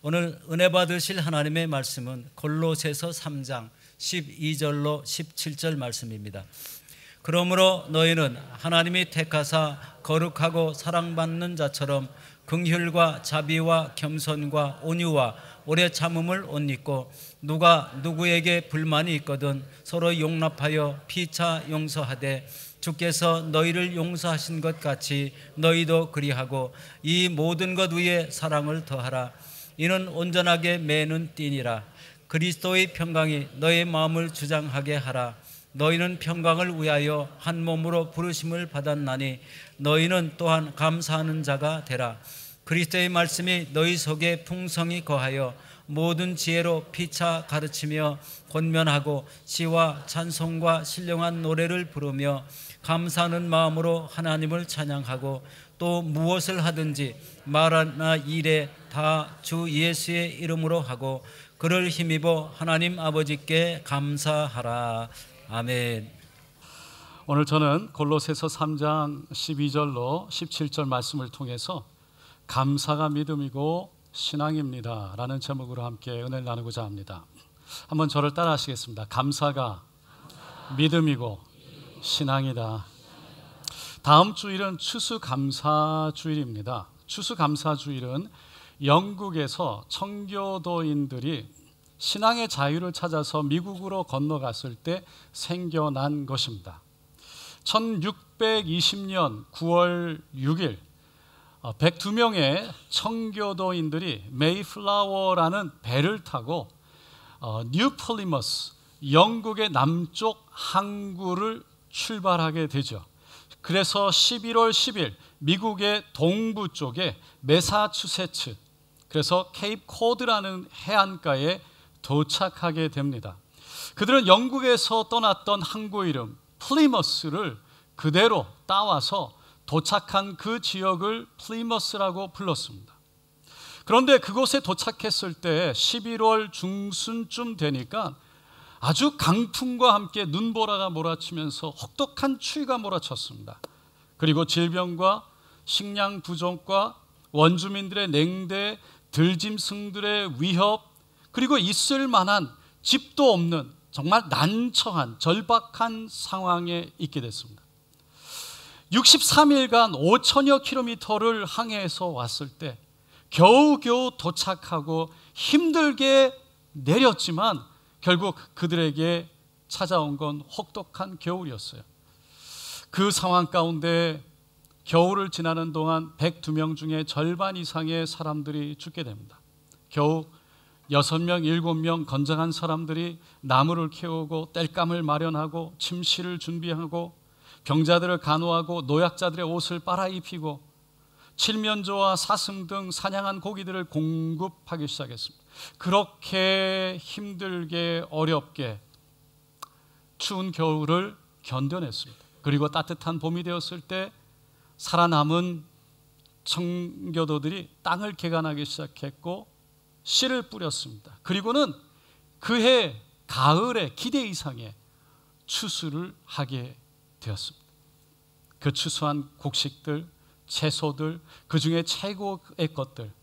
오늘 은혜 받으실 하나님의 말씀은 골로새서 3장 12절로 17절 말씀입니다. 그러므로 너희는 하나님이 택하사 거룩하고 사랑받는 자처럼 긍휼과 자비와 겸손과 온유와 오래 참음을 옷 입고 누가 누구에게 불만이 있거든 서로 용납하여 피차 용서하되 주께서 너희를 용서하신 것 같이 너희도 그리하고 이 모든 것 위에 사랑을 더하라. 이는 온전하게 매는 띠니라. 그리스도의 평강이 너희 마음을 주장하게 하라. 너희는 평강을 위하여 한 몸으로 부르심을 받았나니 너희는 또한 감사하는 자가 되라. 그리스도의 말씀이 너희 속에 풍성히 거하여 모든 지혜로 피차 가르치며 권면하고 시와 찬송과 신령한 노래를 부르며 감사하는 마음으로 하나님을 찬양하고 또 무엇을 하든지 말하나 일에 다 주 예수의 이름으로 하고 그를 힘입어 하나님 아버지께 감사하라. 아멘. 오늘 저는 골로새서 3장 12절로 17절 말씀을 통해서 감사가 믿음이고 신앙입니다 라는 제목으로 함께 은혜를 나누고자 합니다. 한번 저를 따라 하시겠습니다. 감사가 믿음이고 신앙이다. 다음 주일은 추수감사주일입니다. 추수감사주일은 영국에서 청교도인들이 신앙의 자유를 찾아서 미국으로 건너갔을 때 생겨난 것입니다. 1620년 9월 6일 102명의 청교도인들이 메이플라워라는 배를 타고 뉴플리머스, 영국의 남쪽 항구를 출발하게 되죠. 그래서 11월 10일 미국의 동부 쪽에 매사추세츠, 그래서 케이프 코드라는 해안가에 도착하게 됩니다. 그들은 영국에서 떠났던 항구 이름 플리머스를 그대로 따와서 도착한 그 지역을 플리머스라고 불렀습니다. 그런데 그곳에 도착했을 때 11월 중순쯤 되니까 아주 강풍과 함께 눈보라가 몰아치면서 혹독한 추위가 몰아쳤습니다. 그리고 질병과 식량 부족과 원주민들의 냉대, 들짐승들의 위협, 그리고 있을 만한 집도 없는 정말 난처한 절박한 상황에 있게 됐습니다. 63일간 5천여 킬로미터를 항해해서 왔을 때 겨우겨우 도착하고 힘들게 내렸지만 결국 그들에게 찾아온 건 혹독한 겨울이었어요. 그 상황 가운데 겨울을 지나는 동안 102명 중에 절반 이상의 사람들이 죽게 됩니다. 겨우 6명, 7명 건장한 사람들이 나무를 캐오고 땔감을 마련하고 침실을 준비하고 병자들을 간호하고 노약자들의 옷을 빨아입히고 칠면조와 사슴 등 사냥한 고기들을 공급하기 시작했습니다. 그렇게 힘들게 어렵게 추운 겨울을 견뎌냈습니다. 그리고 따뜻한 봄이 되었을 때 살아남은 청교도들이 땅을 개간하기 시작했고 씨를 뿌렸습니다. 그리고는 그해 가을에 기대 이상의 추수를 하게 되었습니다. 그 추수한 곡식들, 채소들, 그 중에 최고의 것들,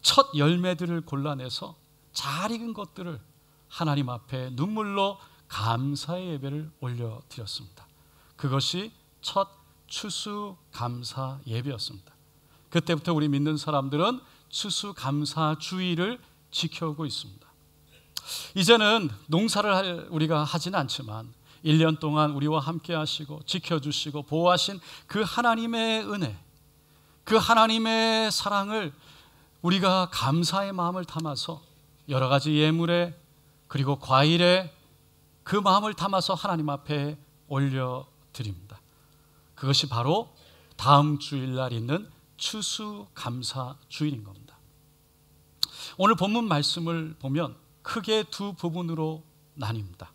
첫 열매들을 골라내서 잘 익은 것들을 하나님 앞에 눈물로 감사의 예배를 올려드렸습니다. 그것이 첫 추수감사 예배였습니다. 그때부터 우리 믿는 사람들은 추수감사주의를 지켜오고 있습니다. 이제는 농사를 우리가 하지는 않지만 1년 동안 우리와 함께 하시고 지켜주시고 보호하신 그 하나님의 은혜, 그 하나님의 사랑을 우리가 감사의 마음을 담아서 여러 가지 예물에 그리고 과일에 그 마음을 담아서 하나님 앞에 올려드립니다. 그것이 바로 다음 주일날 있는 추수감사주일인 겁니다. 오늘 본문 말씀을 보면 크게 두 부분으로 나뉩니다.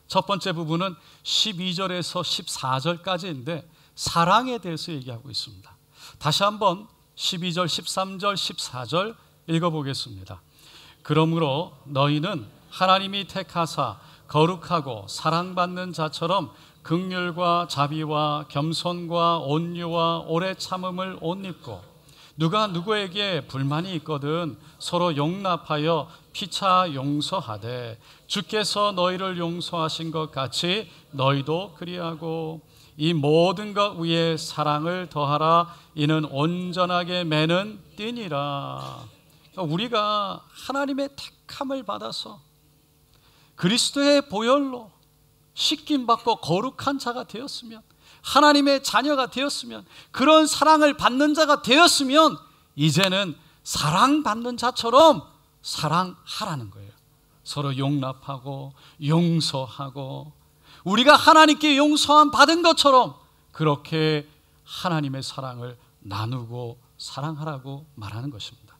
첫 번째 부분은 12절에서 14절까지인데 사랑에 대해서 얘기하고 있습니다. 다시 한번 12절, 13절, 14절 읽어보겠습니다. 그러므로 너희는 하나님이 택하사 거룩하고 사랑받는 자처럼 긍휼과 자비와 겸손과 온유와 오래 참음을 옷 입고 누가 누구에게 불만이 있거든 서로 용납하여 피차 용서하되 주께서 너희를 용서하신 것 같이 너희도 그리하고 이 모든 것 위에 사랑을 더하라. 이는 온전하게 매는 띠니라. 우리가 하나님의 택함을 받아서 그리스도의 보혈로 씻김받고 거룩한 자가 되었으면, 하나님의 자녀가 되었으면, 그런 사랑을 받는 자가 되었으면 이제는 사랑받는 자처럼 사랑하라는 거예요. 서로 용납하고 용서하고 우리가 하나님께 용서함 받은 것처럼 그렇게 하나님의 사랑을 나누고 사랑하라고 말하는 것입니다.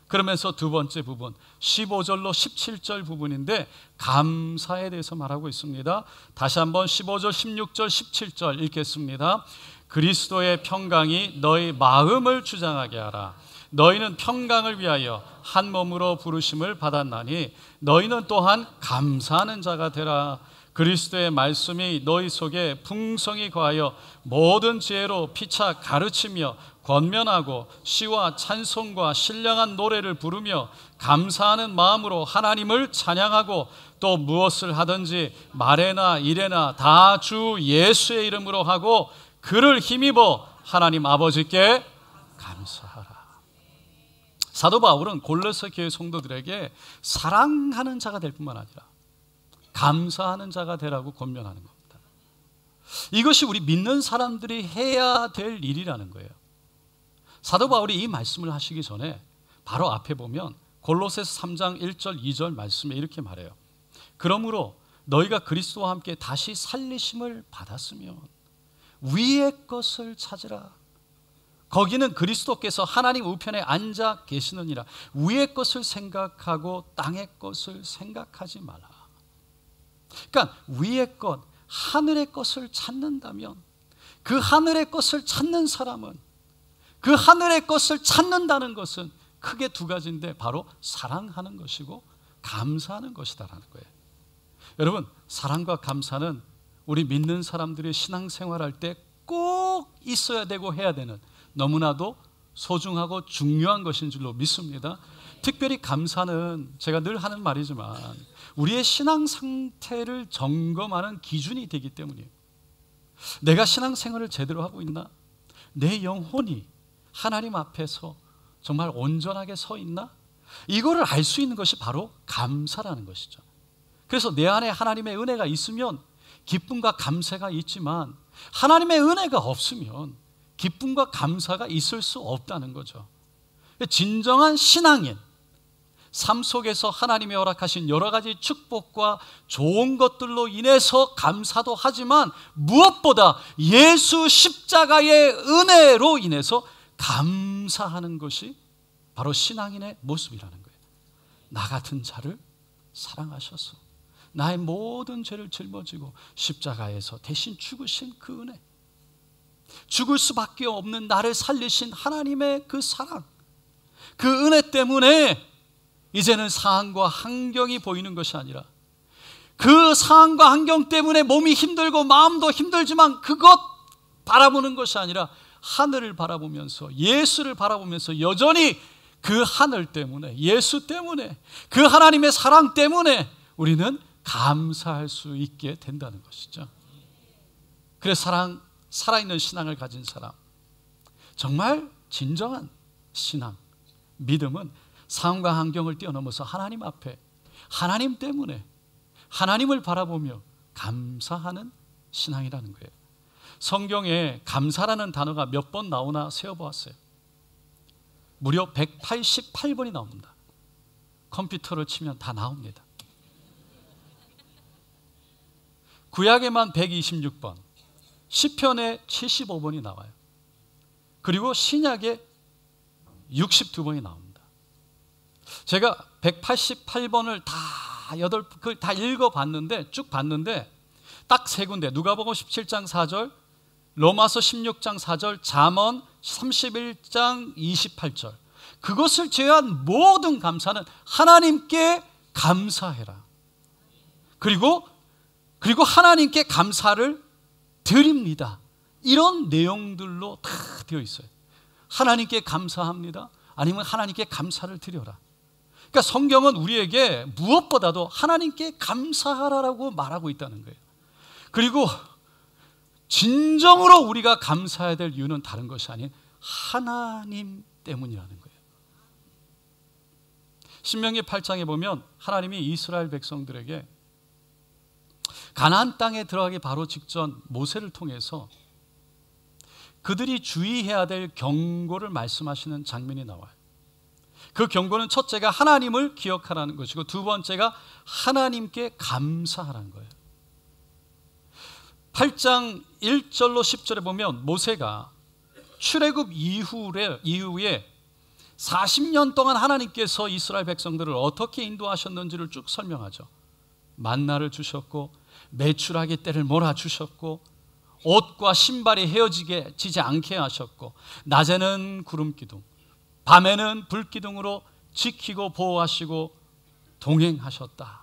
그러면서 두 번째 부분 15절로 17절 부분인데 감사에 대해서 말하고 있습니다. 다시 한번 15절, 16절, 17절 읽겠습니다. 그리스도의 평강이 너희 마음을 주장하게 하라. 너희는 평강을 위하여 한 몸으로 부르심을 받았나니 너희는 또한 감사하는 자가 되라. 그리스도의 말씀이 너희 속에 풍성히 거하여 모든 지혜로 피차 가르치며 권면하고 시와 찬송과 신령한 노래를 부르며 감사하는 마음으로 하나님을 찬양하고 또 무엇을 하든지 말에나 일에나 다 주 예수의 이름으로 하고 그를 힘입어 하나님 아버지께 감사하라. 사도 바울은 골로새 교회 성도들에게 사랑하는 자가 될 뿐만 아니라 감사하는 자가 되라고 권면하는 겁니다. 이것이 우리 믿는 사람들이 해야 될 일이라는 거예요. 사도 바울이 이 말씀을 하시기 전에 바로 앞에 보면 골로새서 3장 1절 2절 말씀에 이렇게 말해요. 그러므로 너희가 그리스도와 함께 다시 살리심을 받았으면 위의 것을 찾으라. 거기는 그리스도께서 하나님 우편에 앉아 계시느니라. 위의 것을 생각하고 땅의 것을 생각하지 마라. 그러니까 위의 것, 하늘의 것을 찾는다면 그 하늘의 것을 찾는 사람은, 그 하늘의 것을 찾는다는 것은 크게 두 가지인데 바로 사랑하는 것이고 감사하는 것이다라는 거예요. 여러분, 사랑과 감사는 우리 믿는 사람들이 신앙생활할 때 꼭 있어야 되고 해야 되는 너무나도 소중하고 중요한 것인 줄로 믿습니다. 특별히 감사는 제가 늘 하는 말이지만 우리의 신앙 상태를 점검하는 기준이 되기 때문이에요. 내가 신앙생활을 제대로 하고 있나? 내 영혼이 하나님 앞에서 정말 온전하게 서 있나? 이거를 알 수 있는 것이 바로 감사라는 것이죠. 그래서 내 안에 하나님의 은혜가 있으면 기쁨과 감사가 있지만 하나님의 은혜가 없으면 기쁨과 감사가 있을 수 없다는 거죠. 진정한 신앙인, 삶 속에서 하나님이 허락하신 여러 가지 축복과 좋은 것들로 인해서 감사도 하지만 무엇보다 예수 십자가의 은혜로 인해서 감사하는 것이 바로 신앙인의 모습이라는 거예요. 나 같은 자를 사랑하셔서 나의 모든 죄를 짊어지고 십자가에서 대신 죽으신 그 은혜, 죽을 수밖에 없는 나를 살리신 하나님의 그 사랑, 그 은혜 때문에 이제는 상황과 환경이 보이는 것이 아니라 그 상황과 환경 때문에 몸이 힘들고 마음도 힘들지만 그것 바라보는 것이 아니라 하늘을 바라보면서, 예수를 바라보면서 여전히 그 하늘 때문에, 예수 때문에, 그 하나님의 사랑 때문에 우리는 감사할 수 있게 된다는 것이죠. 그래서 살아있는 신앙을 가진 사람, 정말 진정한 신앙, 믿음은 상황과 환경을 뛰어넘어서 하나님 앞에, 하나님 때문에, 하나님을 바라보며 감사하는 신앙이라는 거예요. 성경에 감사라는 단어가 몇 번 나오나 세어보았어요. 무려 188번이 나옵니다. 컴퓨터를 치면 다 나옵니다. 구약에만 126번, 시편에 75번이 나와요. 그리고 신약에 62번이 나옵니다. 제가 188번을 다 읽어봤는데, 쭉 봤는데 딱 세 군데, 누가복음 17장 4절, 로마서 16장 4절, 잠언 31장 28절, 그것을 제외한 모든 감사는 하나님께 감사해라. 그리고 하나님께 감사를 드립니다. 이런 내용들로 다 되어 있어요. 하나님께 감사합니다. 아니면 하나님께 감사를 드려라. 그러니까 성경은 우리에게 무엇보다도 하나님께 감사하라라고 말하고 있다는 거예요. 그리고 진정으로 우리가 감사해야 될 이유는 다른 것이 아닌 하나님 때문이라는 거예요. 신명기 8장에 보면 하나님이 이스라엘 백성들에게 가나안 땅에 들어가기 바로 직전 모세를 통해서 그들이 주의해야 될 경고를 말씀하시는 장면이 나와요. 그 경고는 첫째가 하나님을 기억하라는 것이고 두 번째가 하나님께 감사하라는 거예요. 8장 1절로 10절에 보면 모세가 출애굽 이후에 40년 동안 하나님께서 이스라엘 백성들을 어떻게 인도하셨는지를 쭉 설명하죠. 만나를 주셨고 메추라기 떼를 몰아주셨고 옷과 신발이 헤어지지 않게 하셨고 낮에는 구름기둥 밤에는 불기둥으로 지키고 보호하시고 동행하셨다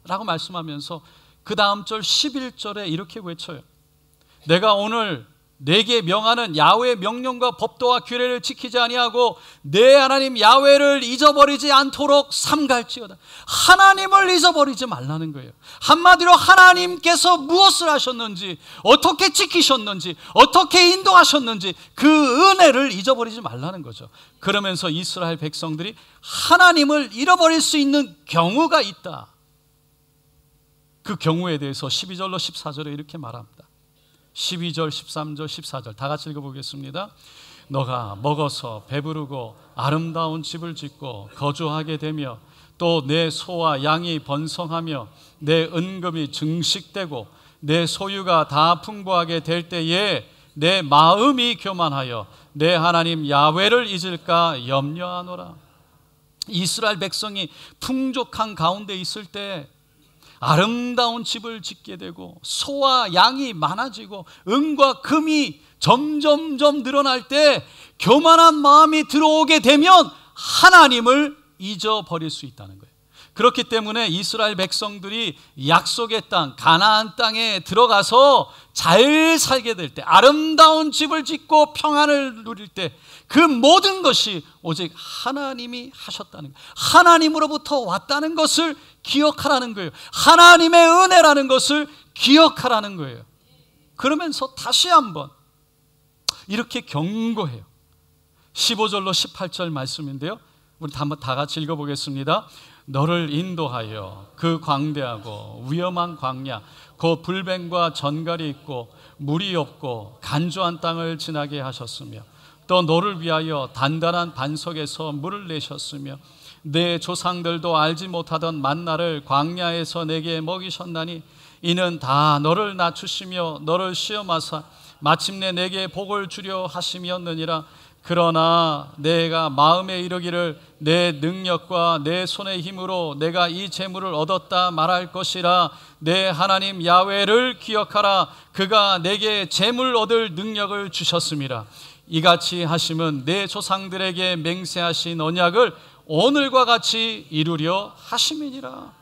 라고 말씀하면서 그 다음 절 11절에 이렇게 외쳐요. 내가 오늘 내게 명하는 야훼의 명령과 법도와 규례를 지키지 아니하고 내 하나님 야훼를 잊어버리지 않도록 삼갈지어다. 하나님을 잊어버리지 말라는 거예요. 한마디로 하나님께서 무엇을 하셨는지, 어떻게 지키셨는지, 어떻게 인도하셨는지 그 은혜를 잊어버리지 말라는 거죠. 그러면서 이스라엘 백성들이 하나님을 잃어버릴 수 있는 경우가 있다. 그 경우에 대해서 12절로 14절에 이렇게 말합니다. 12절, 13절, 14절 다 같이 읽어보겠습니다. 너가 먹어서 배부르고 아름다운 집을 짓고 거주하게 되며 또 내 소와 양이 번성하며 내 은금이 증식되고 내 소유가 다 풍부하게 될 때에 내 마음이 교만하여 내 하나님 야훼를 잊을까 염려하노라. 이스라엘 백성이 풍족한 가운데 있을 때 아름다운 집을 짓게 되고 소와 양이 많아지고 은과 금이 점점점 늘어날 때 교만한 마음이 들어오게 되면 하나님을 잊어버릴 수 있다는 거예요. 그렇기 때문에 이스라엘 백성들이 약속의 땅 가나안 땅에 들어가서 잘 살게 될 때, 아름다운 집을 짓고 평안을 누릴 때 그 모든 것이 오직 하나님이 하셨다는 거예요. 하나님으로부터 왔다는 것을 기억하라는 거예요. 하나님의 은혜라는 것을 기억하라는 거예요. 그러면서 다시 한번 이렇게 경고해요. 15절로 18절 말씀인데요, 우리 한번 다 같이 읽어보겠습니다. 너를 인도하여 그 광대하고 위험한 광야 곧 불뱀과 전갈이 있고 물이 없고 간조한 땅을 지나게 하셨으며 또 너를 위하여 단단한 반석에서 물을 내셨으며 내 조상들도 알지 못하던 만나를 광야에서 내게 먹이셨나니 이는 다 너를 낮추시며 너를 시험하사 마침내 내게 복을 주려 하심이었느니라. 그러나 내가 마음에 이르기를 내 능력과 내 손의 힘으로 내가 이 재물을 얻었다 말할 것이라. 내 하나님 야훼를 기억하라. 그가 내게 재물 얻을 능력을 주셨음이라. 이같이 하심은 내 조상들에게 맹세하신 언약을 오늘과 같이 이루려 하심이니라.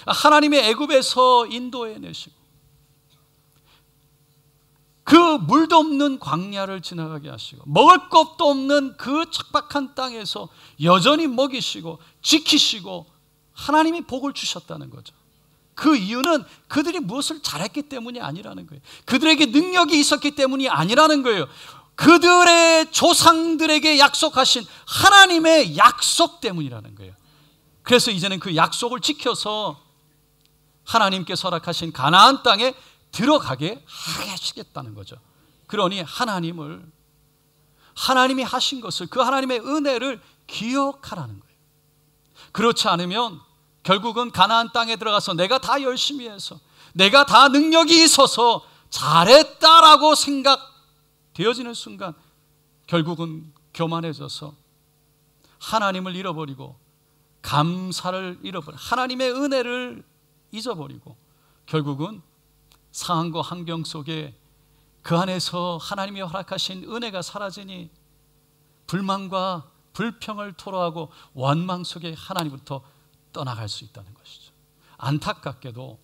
하나님의 애굽에서 인도해내시고 그 물도 없는 광야를 지나가게 하시고 먹을 것도 없는 그 척박한 땅에서 여전히 먹이시고 지키시고 하나님이 복을 주셨다는 거죠. 그 이유는 그들이 무엇을 잘했기 때문이 아니라는 거예요. 그들에게 능력이 있었기 때문이 아니라는 거예요. 그들의 조상들에게 약속하신 하나님의 약속 때문이라는 거예요. 그래서 이제는 그 약속을 지켜서 하나님께서 허락하신 가나안 땅에 들어가게 하시겠다는 거죠. 그러니 하나님이 하신 것을, 그 하나님의 은혜를 기억하라는 거예요. 그렇지 않으면 결국은 가나안 땅에 들어가서 내가 다 열심히 해서 내가 다 능력이 있어서 잘했다라고 생각되어지는 순간 결국은 교만해져서 하나님을 잃어버리고 감사를 잃어버리고 하나님의 은혜를 잊어버리고 결국은 상황과 환경 속에 그 안에서 하나님이 허락하신 은혜가 사라지니 불만과 불평을 토로하고 원망 속에 하나님부터 떠나갈 수 있다는 것이죠. 안타깝게도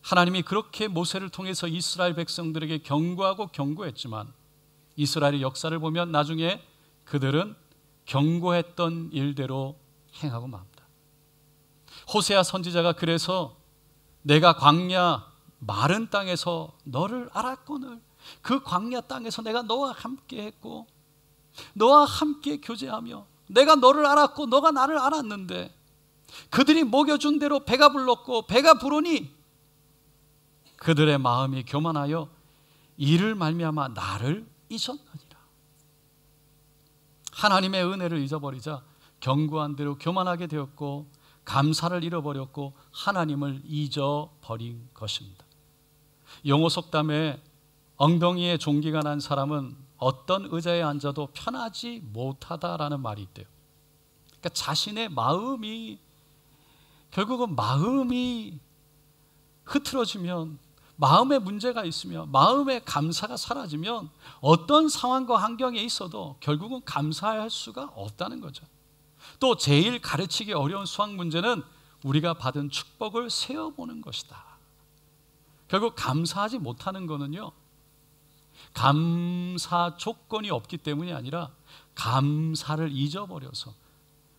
하나님이 그렇게 모세를 통해서 이스라엘 백성들에게 경고하고 경고했지만 이스라엘의 역사를 보면 나중에 그들은 경고했던 일대로 행하고 맙니다. 호세아 선지자가 그래서 내가 광야 마른 땅에서 너를 알았거늘, 그 광야 땅에서 내가 너와 함께 했고 너와 함께 교제하며 내가 너를 알았고 너가 나를 알았는데 그들이 먹여준 대로 배가 불렀고 배가 부르니 그들의 마음이 교만하여 이를 말미암아 나를 잊었느니라. 하나님의 은혜를 잊어버리자 경고한 대로 교만하게 되었고 감사를 잃어버렸고 하나님을 잊어버린 것입니다. 영어 속담에 엉덩이에 종기가 난 사람은 어떤 의자에 앉아도 편하지 못하다라는 말이 있대요. 그러니까 자신의 마음이, 결국은 마음이 흐트러지면, 마음에 문제가 있으면, 마음의 감사가 사라지면 어떤 상황과 환경에 있어도 결국은 감사할 수가 없다는 거죠. 또 제일 가르치기 어려운 수학 문제는 우리가 받은 축복을 세어보는 것이다. 결국 감사하지 못하는 거는요, 감사 조건이 없기 때문이 아니라 감사를 잊어버려서,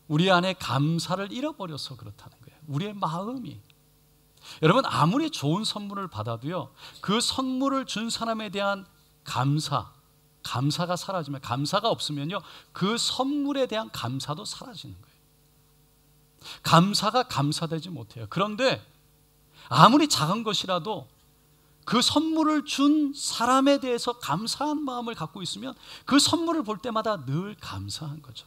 우리 안에 감사를 잃어버려서 그렇다는 거예요. 우리의 마음이. 여러분, 아무리 좋은 선물을 받아도요, 그 선물을 준 사람에 대한 감사가 사라지면, 감사가 없으면요, 그 선물에 대한 감사도 사라지는 거예요. 감사가 감사되지 못해요. 그런데 아무리 작은 것이라도 그 선물을 준 사람에 대해서 감사한 마음을 갖고 있으면 그 선물을 볼 때마다 늘 감사한 거죠.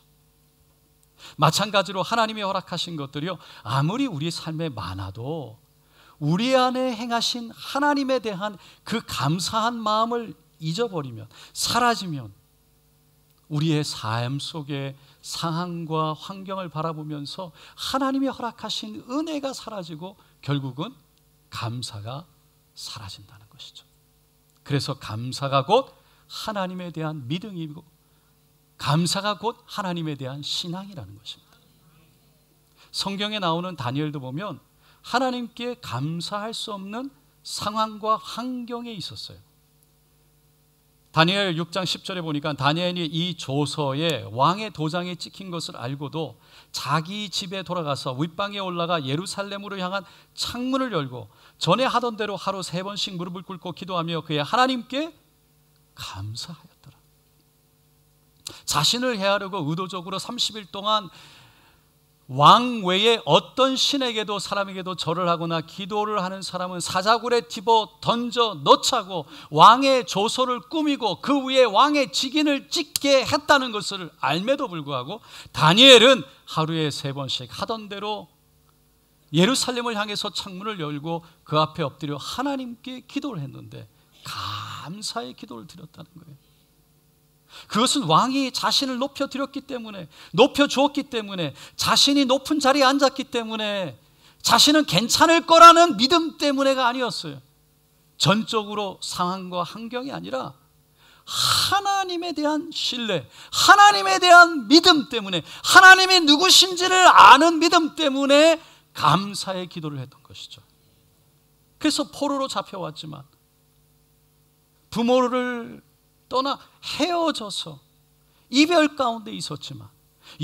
마찬가지로 하나님이 허락하신 것들이요, 아무리 우리 삶에 많아도 우리 안에 행하신 하나님에 대한 그 감사한 마음을 잊어버리면, 사라지면 우리의 삶 속에 상황과 환경을 바라보면서 하나님이 허락하신 은혜가 사라지고 결국은 감사가 사라진다는 것이죠. 그래서 감사가 곧 하나님에 대한 믿음이고 감사가 곧 하나님에 대한 신앙이라는 것입니다. 성경에 나오는 다니엘도 보면 하나님께 감사할 수 없는 상황과 환경에 있었어요. 다니엘 6장 10절에 보니까 다니엘이 이 조서에 왕의 도장이 찍힌 것을 알고도 자기 집에 돌아가서 윗방에 올라가 예루살렘으로 향한 창문을 열고 전에 하던 대로 하루 3번씩 무릎을 꿇고 기도하며 그의 하나님께 감사하였더라. 자신을 해하려고 의도적으로 30일 동안 왕 외에 어떤 신에게도 사람에게도 절을 하거나 기도를 하는 사람은 사자굴에 집어 던져 넣자고 왕의 조서를 꾸미고 그 위에 왕의 직인을 찍게 했다는 것을 알매도 불구하고 다니엘은 하루에 3번씩 하던 대로 예루살렘을 향해서 창문을 열고 그 앞에 엎드려 하나님께 기도를 했는데 감사의 기도를 드렸다는 거예요. 그것은 왕이 자신을 높여드렸기 때문에, 높여주었기 때문에, 자신이 높은 자리에 앉았기 때문에, 자신은 괜찮을 거라는 믿음 때문에가 아니었어요. 전적으로 상황과 환경이 아니라 하나님에 대한 신뢰, 하나님에 대한 믿음 때문에, 하나님이 누구신지를 아는 믿음 때문에 감사의 기도를 했던 것이죠. 그래서 포로로 잡혀왔지만, 부모를 떠나 헤어져서 이별 가운데 있었지만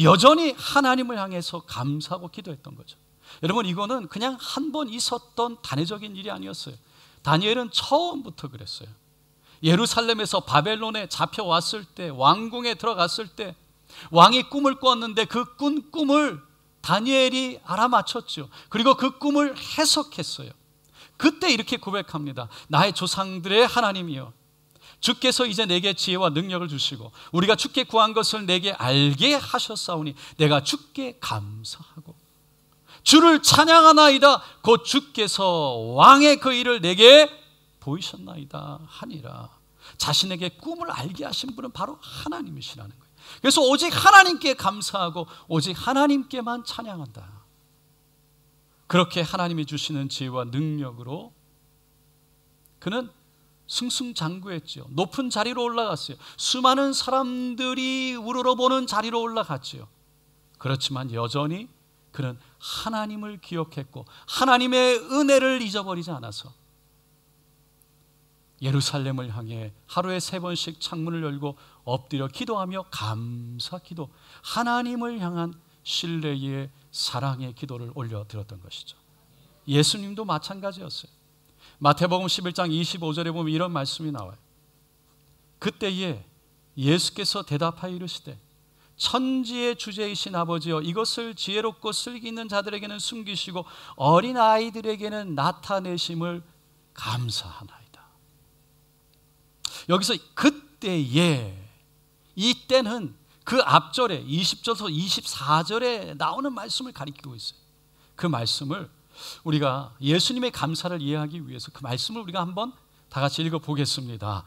여전히 하나님을 향해서 감사하고 기도했던 거죠. 여러분, 이거는 그냥 한 번 있었던 단회적인 일이 아니었어요. 다니엘은 처음부터 그랬어요. 예루살렘에서 바벨론에 잡혀왔을 때, 왕궁에 들어갔을 때 왕이 꿈을 꾸었는데 그 꾼 꿈을 다니엘이 알아맞혔죠. 그리고 그 꿈을 해석했어요. 그때 이렇게 고백합니다. 나의 조상들의 하나님이여, 주께서 이제 내게 지혜와 능력을 주시고 우리가 주께 구한 것을 내게 알게 하셨사오니 내가 주께 감사하고 주를 찬양하나이다. 곧 주께서 왕의 그 일을 내게 보이셨나이다 하니라. 자신에게 꿈을 알게 하신 분은 바로 하나님이시라는 거예요. 그래서 오직 하나님께 감사하고 오직 하나님께만 찬양한다. 그렇게 하나님이 주시는 지혜와 능력으로 그는 승승장구했지요. 높은 자리로 올라갔어요. 수많은 사람들이 우러러보는 자리로 올라갔지요. 그렇지만 여전히 그는 하나님을 기억했고 하나님의 은혜를 잊어버리지 않아서 예루살렘을 향해 하루에 3번씩 창문을 열고 엎드려 기도하며 감사 기도, 하나님을 향한 신뢰의 사랑의 기도를 올려드렸던 것이죠. 예수님도 마찬가지였어요. 마태복음 11장 25절에 보면 이런 말씀이 나와요. 그때에 예수께서 대답하여 이르시되 천지의 주제이신 아버지여, 이것을 지혜롭고 슬기 있는 자들에게는 숨기시고 어린 아이들에게는 나타내심을 감사하나이다. 여기서 그때에, 이때는 그 앞절에 20절에서 24절에 나오는 말씀을 가리키고 있어요. 그 말씀을 우리가 예수님의 감사를 이해하기 위해서 그 말씀을 우리가 한번 다 같이 읽어보겠습니다.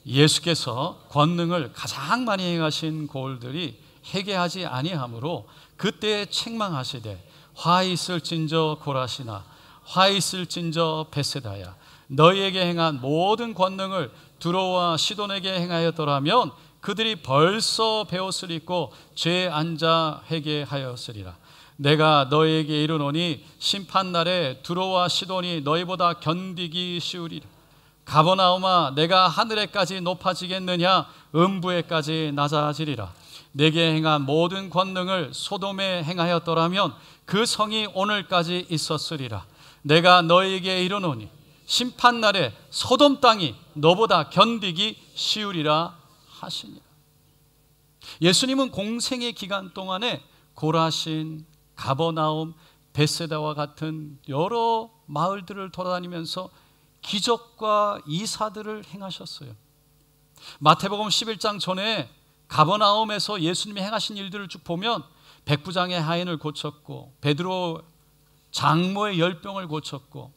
예수께서 권능을 가장 많이 행하신 고을들이 회개하지 아니하므로 그때 책망하시되 화 있을진저 고라시나 화 있을진저 베세다야, 너희에게 행한 모든 권능을 두로와 시돈에게 행하였더라면 그들이 벌써 배옷을 입고 죄에 앉아 회개하였으리라. 내가 너희에게 이르노니 심판날에 두로와 시돈이 너희보다 견디기 쉬우리라. 가버나움아, 내가 하늘에까지 높아지겠느냐? 음부에까지 낮아지리라. 내게 행한 모든 권능을 소돔에 행하였더라면 그 성이 오늘까지 있었으리라. 내가 너희에게 이르노니 심판날에 소돔 땅이 너보다 견디기 쉬우리라 하시니라. 예수님은 공생의 기간 동안에 고라신, 가버나움, 베세다와 같은 여러 마을들을 돌아다니면서 기적과 이사들을 행하셨어요. 마태복음 11장 전에 가버나움에서 예수님이 행하신 일들을 쭉 보면 백부장의 하인을 고쳤고, 베드로 장모의 열병을 고쳤고,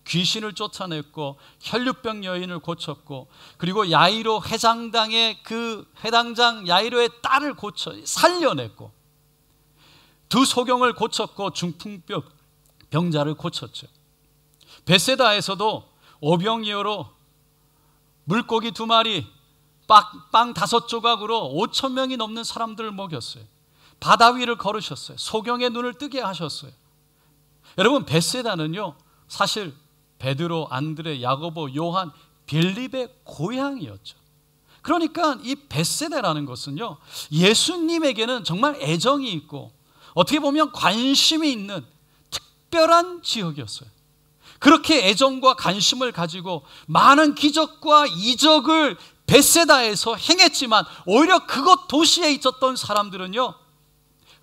귀신을 쫓아냈고, 혈류병 여인을 고쳤고, 그리고 야이로 회장당의 그 회당장 야이로의 딸을 살려냈고, 두 소경을 고쳤고, 중풍병 병자를 고쳤죠. 베세다에서도 오병이어로 물고기 2마리, 빵 5조각으로 5,000명이 넘는 사람들을 먹였어요. 바다 위를 걸으셨어요. 소경의 눈을 뜨게 하셨어요. 여러분, 베세다는요, 사실 베드로, 안드레, 야고보, 요한, 빌립의 고향이었죠. 그러니까 이 베세다라는 것은요, 예수님에게는 정말 애정이 있고 어떻게 보면 관심이 있는 특별한 지역이었어요. 그렇게 애정과 관심을 가지고 많은 기적과 이적을 베세다에서 행했지만 오히려 그곳 도시에 있었던 사람들은요,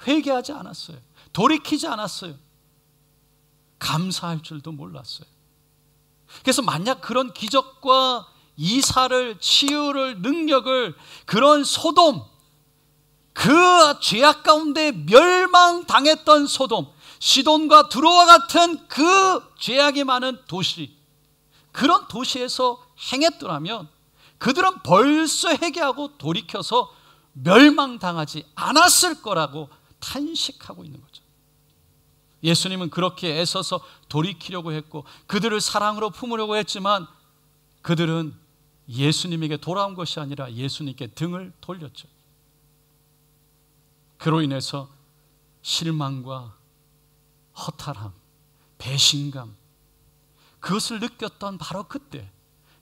회개하지 않았어요. 돌이키지 않았어요. 감사할 줄도 몰랐어요. 그래서 만약 그런 기적과 이사를, 치유를, 능력을, 그런 소돔, 그 죄악 가운데 멸망당했던 소돔, 시돈과 두로와 같은 그 죄악이 많은 도시, 그런 도시에서 행했더라면 그들은 벌써 회개하고 돌이켜서 멸망당하지 않았을 거라고 탄식하고 있는 거죠. 예수님은 그렇게 애써서 돌이키려고 했고 그들을 사랑으로 품으려고 했지만 그들은 예수님에게 돌아온 것이 아니라 예수님께 등을 돌렸죠. 그로 인해서 실망과 허탈함, 배신감, 그것을 느꼈던 바로 그때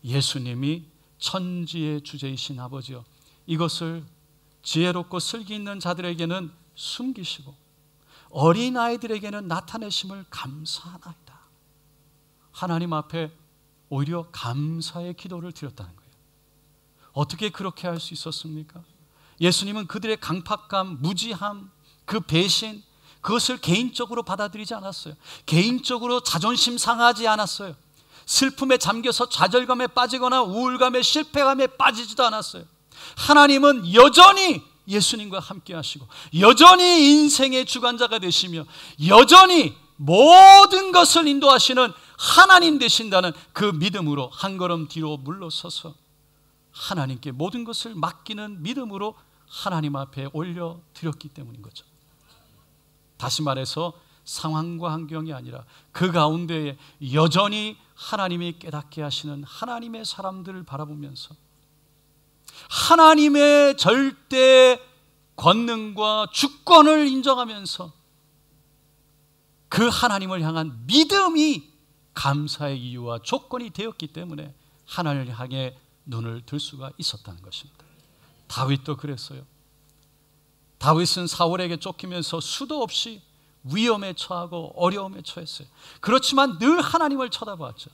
예수님이 천지의 주제이신 아버지여, 이것을 지혜롭고 슬기 있는 자들에게는 숨기시고 어린아이들에게는 나타내심을 감사하나이다. 하나님 앞에 오히려 감사의 기도를 드렸다는 거예요. 어떻게 그렇게 할 수 있었습니까? 예수님은 그들의 강팍감, 무지함, 그 배신, 그것을 개인적으로 받아들이지 않았어요. 개인적으로 자존심 상하지 않았어요. 슬픔에 잠겨서 좌절감에 빠지거나 우울감에, 실패감에 빠지지도 않았어요. 하나님은 여전히 예수님과 함께 하시고 여전히 인생의 주관자가 되시며 여전히 모든 것을 인도하시는 하나님 되신다는 그 믿음으로 한 걸음 뒤로 물러서서 하나님께 모든 것을 맡기는 믿음으로 하나님 앞에 올려드렸기 때문인 거죠. 다시 말해서 상황과 환경이 아니라 그 가운데에 여전히 하나님이 깨닫게 하시는 하나님의 사람들을 바라보면서 하나님의 절대 권능과 주권을 인정하면서 그 하나님을 향한 믿음이 감사의 이유와 조건이 되었기 때문에 하나님을 향해 눈을 들 수가 있었다는 것입니다. 다윗도 그랬어요. 다윗은 사울에게 쫓기면서 수도 없이 위험에 처하고 어려움에 처했어요. 그렇지만 늘 하나님을 쳐다봤죠.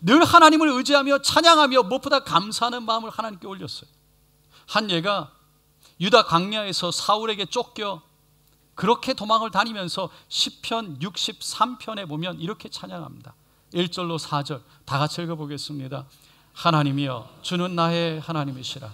늘 하나님을 의지하며 찬양하며 무엇보다 감사하는 마음을 하나님께 올렸어요. 한 예가 유다 광야에서 사울에게 쫓겨 그렇게 도망을 다니면서 시편 63편에 보면 이렇게 찬양합니다. 1절로 4절 다 같이 읽어보겠습니다. 하나님이여 주는 나의 하나님이시라.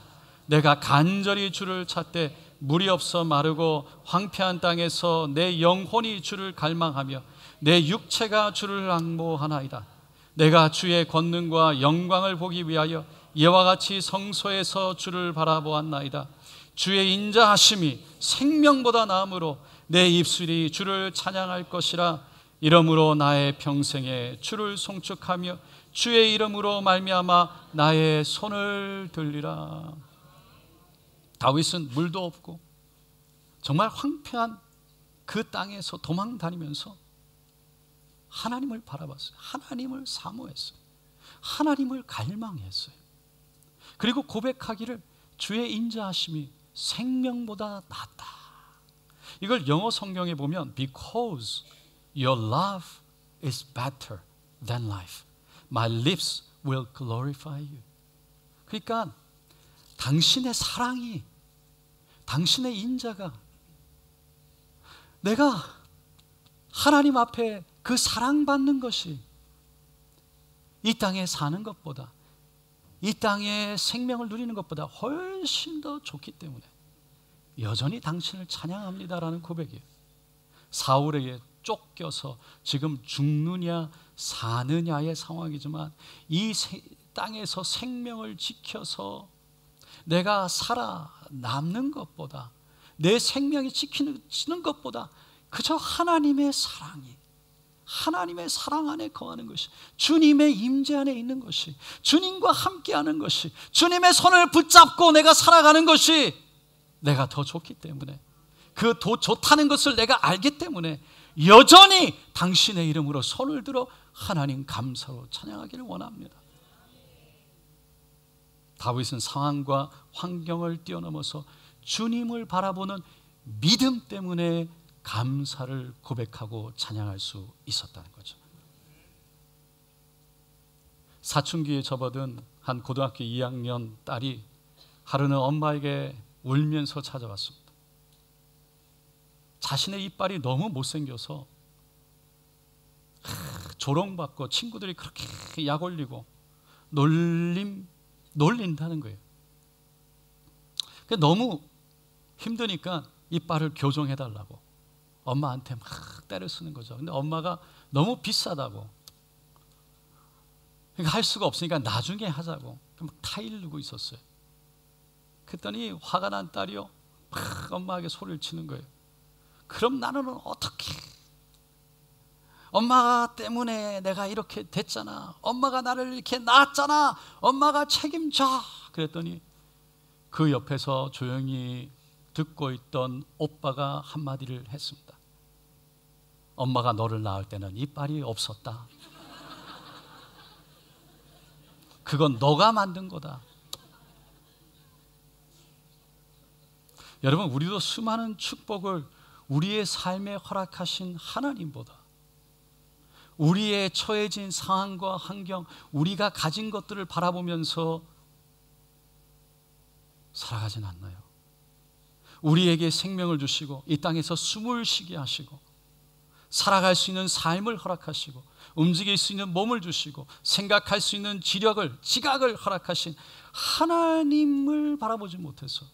내가 간절히 주를 찾되 물이 없어 마르고 황폐한 땅에서 내 영혼이 주를 갈망하며 내 육체가 주를 앙모하나이다. 내가 주의 권능과 영광을 보기 위하여 이와 같이 성소에서 주를 바라보았나이다. 주의 인자하심이 생명보다 나음으로 내 입술이 주를 찬양할 것이라. 이러므로 나의 평생에 주를 송축하며 주의 이름으로 말미암아 나의 손을 들리라. 다윗은 물도 없고 정말 황폐한 그 땅에서 도망 다니면서 하나님을 바라봤어요. 하나님을 사모했어요. 하나님을 갈망했어요. 그리고 고백하기를 주의 인자하심이 생명보다 낫다. 이걸 영어 성경에 보면 Because your love is better than life, my lips will glorify you. 그러니까 당신의 사랑이, 당신의 인자가, 내가 하나님 앞에 그 사랑받는 것이 이 땅에 사는 것보다, 이 땅에 생명을 누리는 것보다 훨씬 더 좋기 때문에 여전히 당신을 찬양합니다라는 고백이에요. 사울에게 쫓겨서 지금 죽느냐 사느냐의 상황이지만 이 땅에서 생명을 지켜서 내가 살아남는 것보다, 내 생명이 지키는 것보다 그저 하나님의 사랑이, 하나님의 사랑 안에 거하는 것이, 주님의 임재 안에 있는 것이, 주님과 함께하는 것이, 주님의 손을 붙잡고 내가 살아가는 것이 내가 더 좋기 때문에, 그 더 좋다는 것을 내가 알기 때문에 여전히 당신의 이름으로 손을 들어 하나님 감사로 찬양하기를 원합니다. 다윗은 상황과 환경을 뛰어넘어서 주님을 바라보는 믿음 때문에 감사를 고백하고 찬양할 수 있었다는 거죠. 사춘기에 접어든 한 고등학교 2학년 딸이 하루는 엄마에게 울면서 찾아왔습니다. 자신의 이빨이 너무 못생겨서 조롱받고 친구들이 그렇게 약 올리고 놀린다는 거예요. 너무 힘드니까 이빨을 교정해달라고 엄마한테 막 때를 쓰는 거죠. 근데 엄마가 너무 비싸다고, 그러니까 할 수가 없으니까 나중에 하자고 막 타일르고 있었어요. 그랬더니 화가 난 딸이요, 막 엄마에게 소리를 치는 거예요. 그럼 나는 어떻게, 엄마 때문에 내가 이렇게 됐잖아, 엄마가 나를 이렇게 낳았잖아, 엄마가 책임져. 그랬더니 그 옆에서 조용히 듣고 있던 오빠가 한마디를 했습니다. 엄마가 너를 낳을 때는 이빨이 없었다. 그건 너가 만든 거다. 여러분, 우리도 수많은 축복을 우리의 삶에 허락하신 하나님보다 우리의 처해진 상황과 환경, 우리가 가진 것들을 바라보면서 살아가진 않나요? 우리에게 생명을 주시고 이 땅에서 숨을 쉬게 하시고 살아갈 수 있는 삶을 허락하시고 움직일 수 있는 몸을 주시고 생각할 수 있는 지력을, 지각을 허락하신 하나님을 바라보지 못해서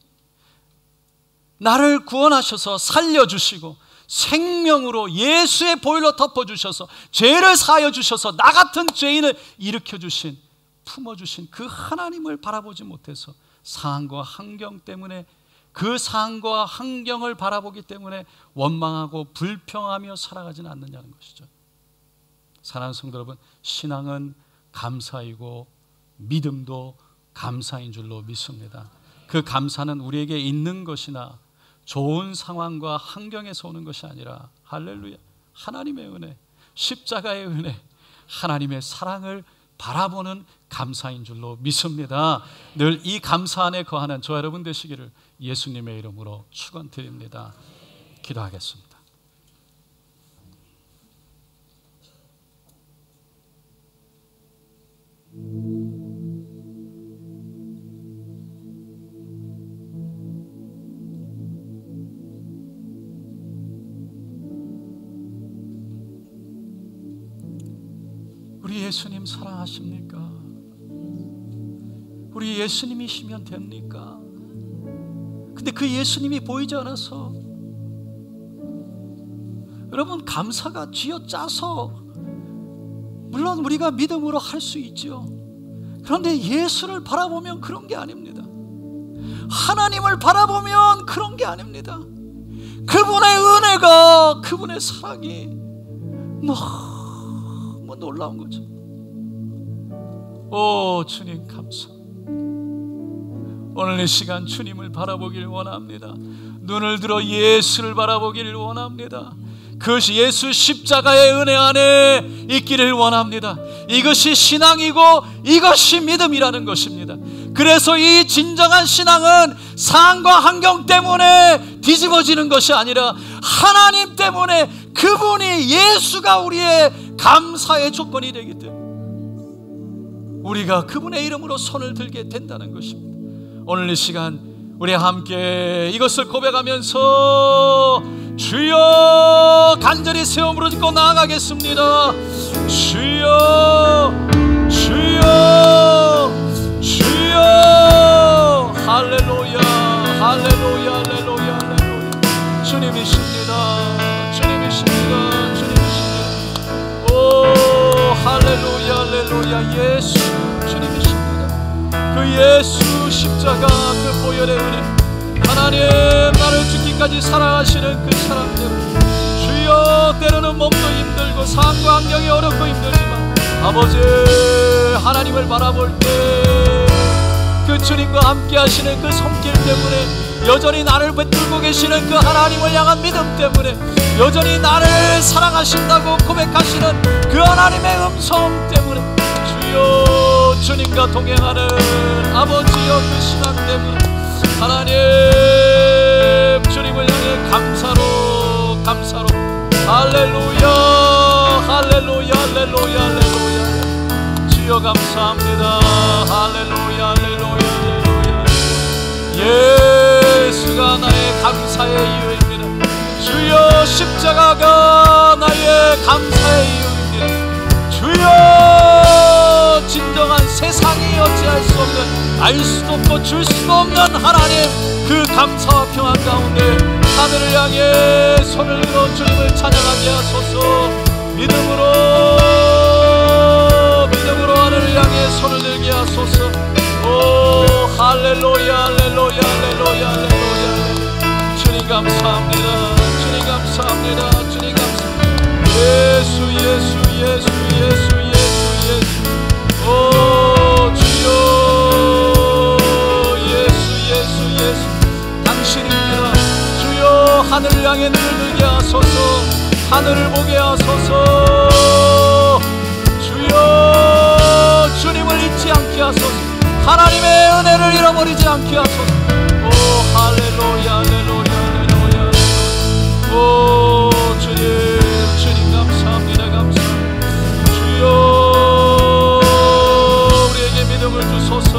나를 구원하셔서 살려주시고 생명으로 예수의 보혈로 덮어주셔서 죄를 사하여 주셔서 나 같은 죄인을 일으켜주신, 품어주신 그 하나님을 바라보지 못해서 상황과 환경 때문에, 그 상황과 환경을 바라보기 때문에 원망하고 불평하며 살아가지는 않느냐는 것이죠. 사랑하는 성도 여러분, 신앙은 감사이고 믿음도 감사인 줄로 믿습니다. 그 감사는 우리에게 있는 것이나 좋은 상황과 환경에서 오는 것이 아니라, 할렐루야, 하나님의 은혜, 십자가의 은혜, 하나님의 사랑을 바라보는 감사인 줄로 믿습니다. 늘 이 감사 안에 거하는 저 여러분 되시기를 예수님의 이름으로 축원드립니다. 기도하겠습니다. 우리 예수님 사랑하십니까? 우리 예수님이시면 됩니까? 근데 그 예수님이 보이지 않아서 여러분, 감사가 쥐어짜서 물론 우리가 믿음으로 할 수 있죠. 그런데 예수를 바라보면 그런 게 아닙니다. 하나님을 바라보면 그런 게 아닙니다. 그분의 은혜가, 그분의 사랑이 너무 놀라운 거죠. 오 주님 감사. 오늘 이 시간 주님을 바라보기를 원합니다. 눈을 들어 예수를 바라보기를 원합니다. 그것이 예수 십자가의 은혜 안에 있기를 원합니다. 이것이 신앙이고 이것이 믿음이라는 것입니다. 그래서 이 진정한 신앙은 상황과 환경 때문에 뒤집어지는 것이 아니라 하나님 때문에, 그분이 예수가 우리의 감사의 조건이 되기 때문에 우리가 그분의 이름으로 손을 들게 된다는 것입니다. 오늘 이 시간 우리 함께 이것을 고백하면서 주여 간절히 새 몸으로 짓고 나아가겠습니다. 주여 주여 주여. 할렐루야 할렐루야 할렐루야 할렐루야. 주님이십니다 주님이십니다 주님이십니다. 오 할렐루야 할렐루야. 예수 주님이십니다. 그 예수 십자가 그 보혈의 은혜, 하나님 나를 죽기까지 사랑하시는 그 사랑 때문에 주여 때로는 몸도 힘들고 상황과 환경이 어렵고 힘들지만 아버지 하나님을 바라볼 때 그 주님과 함께 하시는 그 손길 때문에, 여전히 나를 붙들고 계시는 그 하나님을 향한 믿음 때문에, 여전히 나를 사랑하신다고 고백하시는 그 하나님의 음성 때문에 주여 주님과 동행하는 아버지여 그 신앙 때문에 하나님 주님을 향해 감사로 감사로 할렐루야 할렐루야 할렐루야 할렐루야. 주여 감사합니다. 할렐루야 할렐루야 할렐루야. 예수가 나의 감사의 이유입니다. 주여 십자가가 나의 감사의 이유입니다. 주여 진정한 세상이 어찌할 수 없는, 알 수도 없고 줄 수도 없는 하나님 그 감사와 평안 가운데 하늘을 향해 손을 들어 주님을 찬양하게 하소서. 믿음으로 하늘을 향해 손을 들게 하소서. 오 할렐루야 할렐루야 할렐루야 할렐루야. 주님 감사합니다. 주님 감사합니다. 주님 감사합니다. 예수 예수 예수 예수 예수 예수. 오 주여 예수 예수 예수 당신입니다. 주여 하늘을 향해 눈을 들게 하소서. 하늘을 보게 하소서. 주여 주님을 잊지 않게 하소서. 하나님의 은혜를 잃어버리지 않게 하소서. 오 할렐루야 할렐루야 할렐루야. 오 주님 감사합니다. 감사합니다. 주여 우리에게 믿음을 주소서.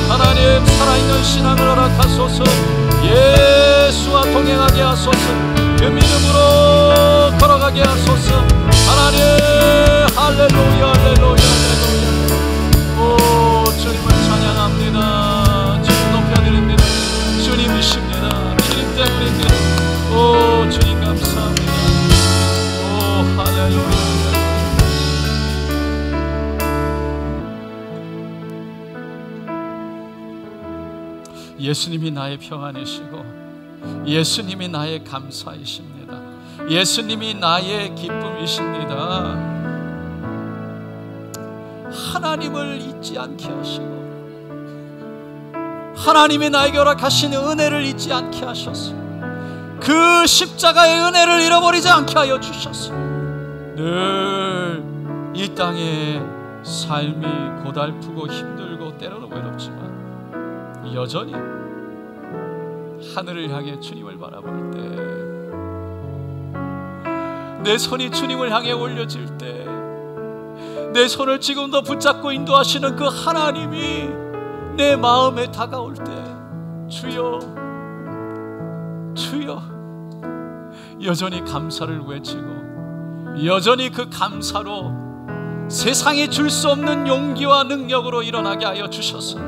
하나님 살아있는 신앙을 허락하소서. 예수와 동행하게 하소서. 그 믿음으로 걸어가게 하소서. 하나님 할렐루야 할렐루야 할렐루야. 오 주님을 찬양합니다. 주님 높여드립니다. 주님이십니다. 주님 때문입니다. 오 주님 감사합니다. 오 할렐루야. 예수님이 나의 평안이시고 예수님이 나의 감사이십니다. 예수님이 나의 기쁨이십니다. 하나님을 잊지 않게 하시고 하나님이 나에게 허락하신 은혜를 잊지 않게 하셔서 그 십자가의 은혜를 잃어버리지 않게 하여 주셔서 늘 이 땅에 삶이 고달프고 힘들고 때로는 외롭지만 여전히 하늘을 향해 주님을 바라볼 때, 내 손이 주님을 향해 올려질 때, 내 손을 지금도 붙잡고 인도하시는 그 하나님이 내 마음에 다가올 때, 주여 주여 여전히 감사를 외치고, 여전히 그 감사로 세상에 줄 수 없는 용기와 능력으로 일어나게 하여 주셔서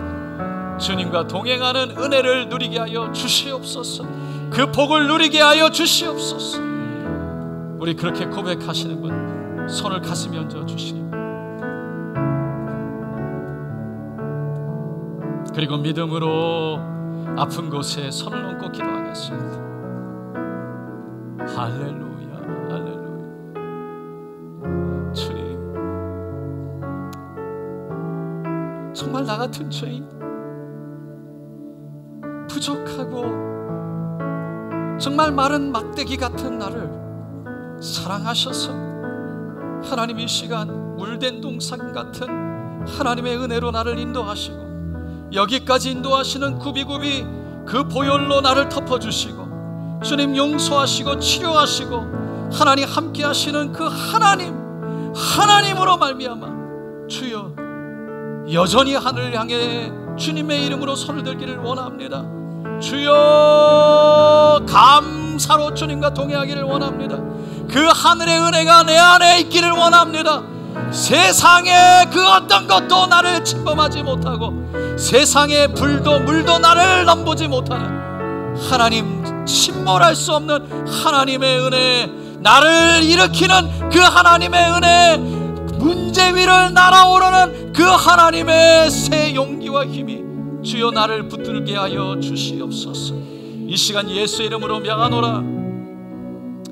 주님과 동행하는 은혜를 누리게 하여 주시옵소서. 그 복을 누리게 하여 주시옵소서. 우리 그렇게 고백하시는 분 손을 가슴에 얹어 주시고, 그리고 믿음으로 아픈 곳에 손을 얹고 기도하겠습니다. 할렐루야, 할렐루야. 주님, 정말 나 같은 죄인, 부족하고 정말 마른 막대기 같은 나를 사랑하셔서 하나님 이 시간 물된 동산 같은 하나님의 은혜로 나를 인도하시고, 여기까지 인도하시는 굽이굽이 그 보혈로 나를 덮어주시고, 주님 용서하시고 치료하시고 하나님 함께 하시는 그 하나님으로 말미암아 주여 여전히 하늘을 향해 주님의 이름으로 손을 들기를 원합니다. 주여 감사로 주님과 동행하기를 원합니다. 그 하늘의 은혜가 내 안에 있기를 원합니다. 세상의 그 어떤 것도 나를 침범하지 못하고, 세상의 불도 물도 나를 넘보지 못하는 하나님, 침몰할 수 없는 하나님의 은혜, 나를 일으키는 그 하나님의 은혜, 문제 위를 날아오르는 그 하나님의 새 용기와 힘이 주여 나를 붙들게 하여 주시옵소서. 이 시간 예수의 이름으로 명하노라.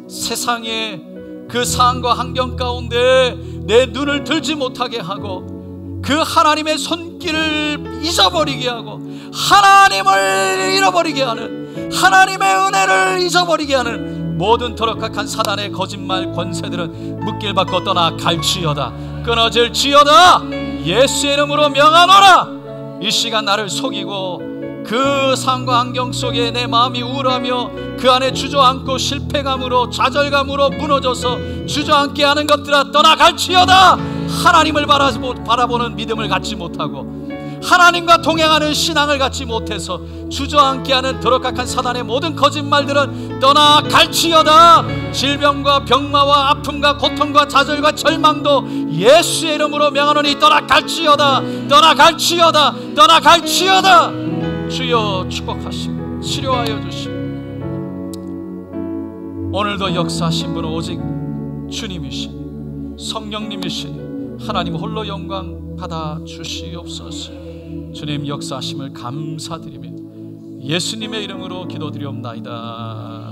세상의 그 상황과 환경 가운데 내 눈을 들지 못하게 하고, 그 하나님의 손길을 잊어버리게 하고, 하나님을 잃어버리게 하는, 하나님의 은혜를 잊어버리게 하는 모든 더럽각한 사단의 거짓말 권세들은 묻길 받고 떠나 갈지어다, 끊어질지어다. 예수의 이름으로 명하노라. 이 시간 나를 속이고 그 상황과 환경 속에 내 마음이 우울하며 그 안에 주저앉고 실패감으로 좌절감으로 무너져서 주저앉게 하는 것들아 떠나갈지어다. 하나님을 바라보는 믿음을 갖지 못하고 하나님과 동행하는 신앙을 갖지 못해서 주저앉게 하는 더럽각한 사단의 모든 거짓말들은 떠나갈지어다. 질병과 병마와 아픔과 고통과 좌절과 절망도 예수의 이름으로 명하노니 떠나갈지어다, 떠나갈지어다, 떠나갈지어다. 주여 축복하시고 치료하여 주시고, 오늘도 역사하신 분은 오직 주님이시니 성령님이시니 하나님 홀로 영광 받아 주시옵소서. 주님 역사하심을 감사드리며 예수님의 이름으로 기도드리옵나이다.